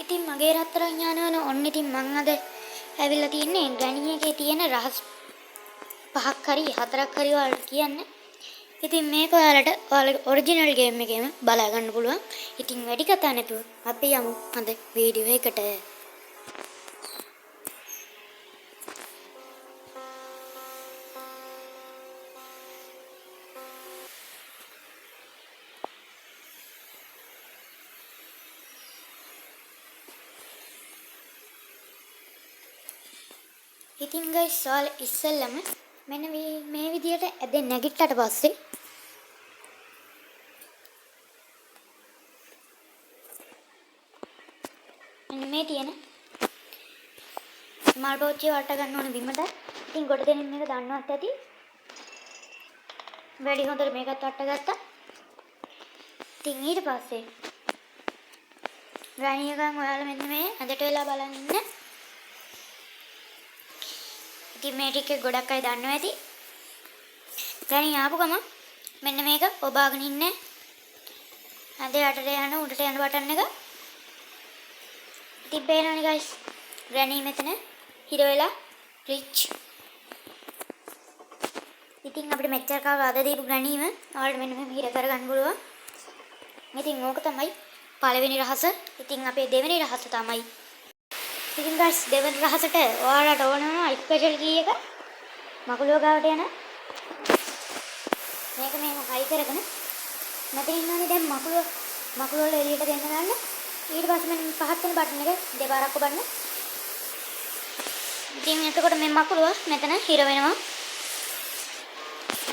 ඉතින් මගේ රත්තරන් ඥානවල ඔන්න ඉතින් මං අද ඇවිල්ලා තින්නේ ගණී එකේ තියෙන රහස් පහක් හරි හතරක් හරි ඔයාලට කියන්න. ඉතින් මේක ඔයාලගේ ඔරිජිනල් ගේම් එකේම බලා ගන්න පුළුවන්. ඉතින් වැඩි කතා නැතුව අපි යමු අද වීඩියෝ එකට. ඉතින් guys ඔයාලා ඉස්සෙල්ලම මෙන්න මේ විදියට ඇදෙන් නැගිට්ටට පස්සේ මෙන්න මේ තියෙන ස්මාර්ට් වොච් එක වට ගන්න ඕන බිමට. ඉතින් ගොඩ දෙනින් මේක දන්නවත් ඇති. වැඩි හොඳට මේකත් වට ගත්තා. ඉතින් ඊට පස්සේ ගණී එකෙන් ඔයාලා මෙන්න මේ අදට වෙලා බලන් ඉන්න. ඉතින් මේ ටික ගොඩක් අය දන්නවා ඇති. ගණී ආපු ගම මෙන්න මේක ඔබාගෙන ඉන්නේ. අද යටට යන උඩට යන බටන් එක. ඉතින් පේනවනේ guys. ගණී මෙතන හිර වෙලා රිච්. ඉතින් අපිට මෙච්චර කාල අද දීපු ගණීම ඔයාලට මෙන්න මෙහෙම හිර කරගන්න පුළුවන්. ඉතින් ඕක තමයි පළවෙනි රහස. ඉතින් අපේ දෙවෙනි රහස තමයි. ඉතින් guys දෙවෙනි රහසට ඔයාලට ඕන වෙන ස්පෙෂල් කී එක මකුලුව ගාවට යන මේක මෙහෙම හයි කරගෙන මෙතන ඉන්නවනේ දැන් මකුලුව වල එළියට දෙන්න ගන්න. ඊට පස්සේ මෙන්න පහත් වෙන බටන් එක දෙපාරක් ඔබන්න. ඉතින් එතකොට මේ මකුලුව මෙතන හිර වෙනවා.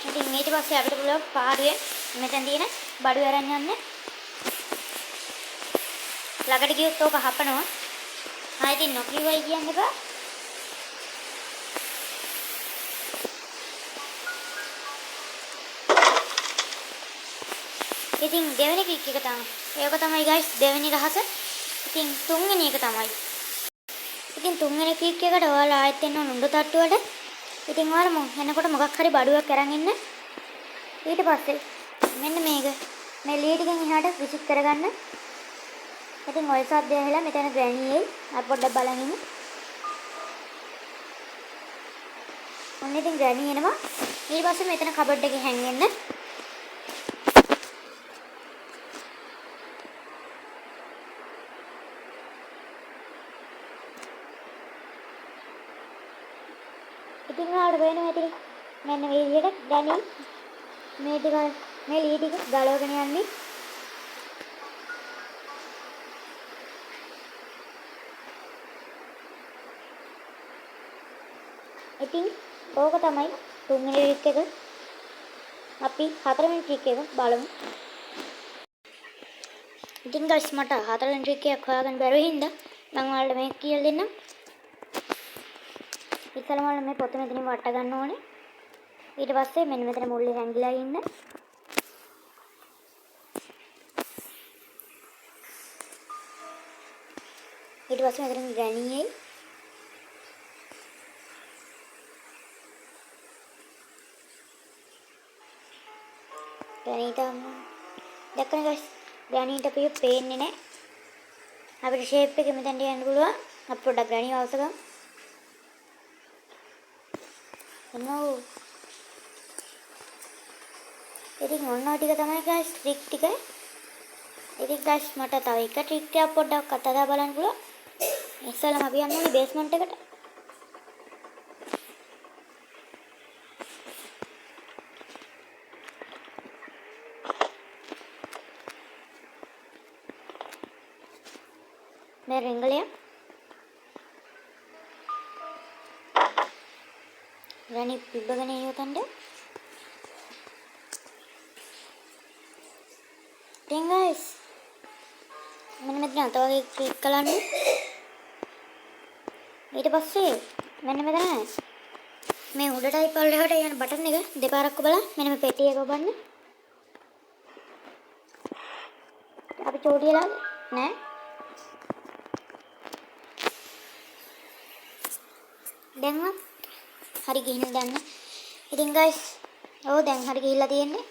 ඉතින් ඊට පස්සේ අපිට පුළුවන් පාරුවේ මෙතන තියෙන බඩු අරන් යන්න. ළඟට ගියොත් ඕක හපනවා. ඉතින් නොකියුවයි කියන්න එපා. ඉතින් දෙවෙනි ක්ලික් එක තමයි. ඒක තමයි guys දෙවෙනි රහස. ඉතින් තුන්වෙනි එක තමයි. ඉතින් තුන්වෙනි ක්ලික් එකට ඔයාලා ආයෙත් එන්න උණ්ඩු තට්ටුවට. ඉතින් ඔයාලා එනකොට මොකක් හරි බඩුවක් අරන් ඉන්න. ඊට පස්සේ මෙන්න මේක මේ ලී ටිකෙන් එහාට විසික් කරගන්න. ඉතින් ඔය සද්දය ඇහිලා මෙතන ග්‍රැනී එයි. අපි පොඩ්ඩක් බලන් ඉමු. ඔන්න ඉතින් ග්‍රැනී එනවා. ඊට පස්සේ මෙතන කබඩ් එකේ හැංගෙන්න. ඉතින් ඔයාලට වෙනවා ඉතින් මෙන්න මේ විදිහට ග්‍රැනී මේ ලී ටික ගලවගෙන යන්නේ. ඉතින් ඕක තමයි තුන්වෙනි ට්‍රික් එක. අපි හතරවෙනි ට්‍රික් එක බලමු. ඉතින් guys මට හතරවෙනි ට්‍රික් එක හොයාගන්න බැරුව හින්දා මම ඔයාලට මේක කියලා දෙන්නම්. ඉස්සෙල්ලාම ඔයාලා මේ පොත මෙතනින් වට ගන්න ඕනේ. ඊට පස්සේ මෙන්න මෙතන මුල්ලේ හැංගිලා ඉන්න. ඊට පස්සේ මෙතන ග්‍රැනී එයි. ග්‍රැනීට දැක්කනේ guys ග්‍රැනීට අපිව පේන්නේ නැහැ. අපිට ෂේප් එක මෙතනට යන්න පුළුවන්. අපි පොඩ්ඩක් ග්‍රැනී අවශ්‍ය කරමු. එන්නෝ. ඉතින් ඔන්න ඔය ටික තමයි guys ට්‍රික් ටික. ඉතින් guys මට තව එක ට්‍රික් එකක් පොඩ්ඩක් අතදා බලන්න පුළුවන්. ඉස්සෙල්ලාම අපි යන්න ඕනේ බේස්මන්ට් එකට. මේ රින්ගලය රණි පිබ්බගෙන යොතන්න. දැන් guys මෙන්න මෙතන අත වගේ ක්ලික් කරන්න. ඊට පස්සේ මෙන්න මෙතන මේ උඩටයි පල්ලෙහාට යන බටන් එක දෙපාරක් ඔබලා මෙන්න මේ පෙට්ටිය එක ඔබන්න. අපි චෝටියලා නෑ. දැන් හරි ගිහින් දැන්. ඉතින් guys ඔව් දැන් හරි ගිහිල්ලා තියෙන්නේ.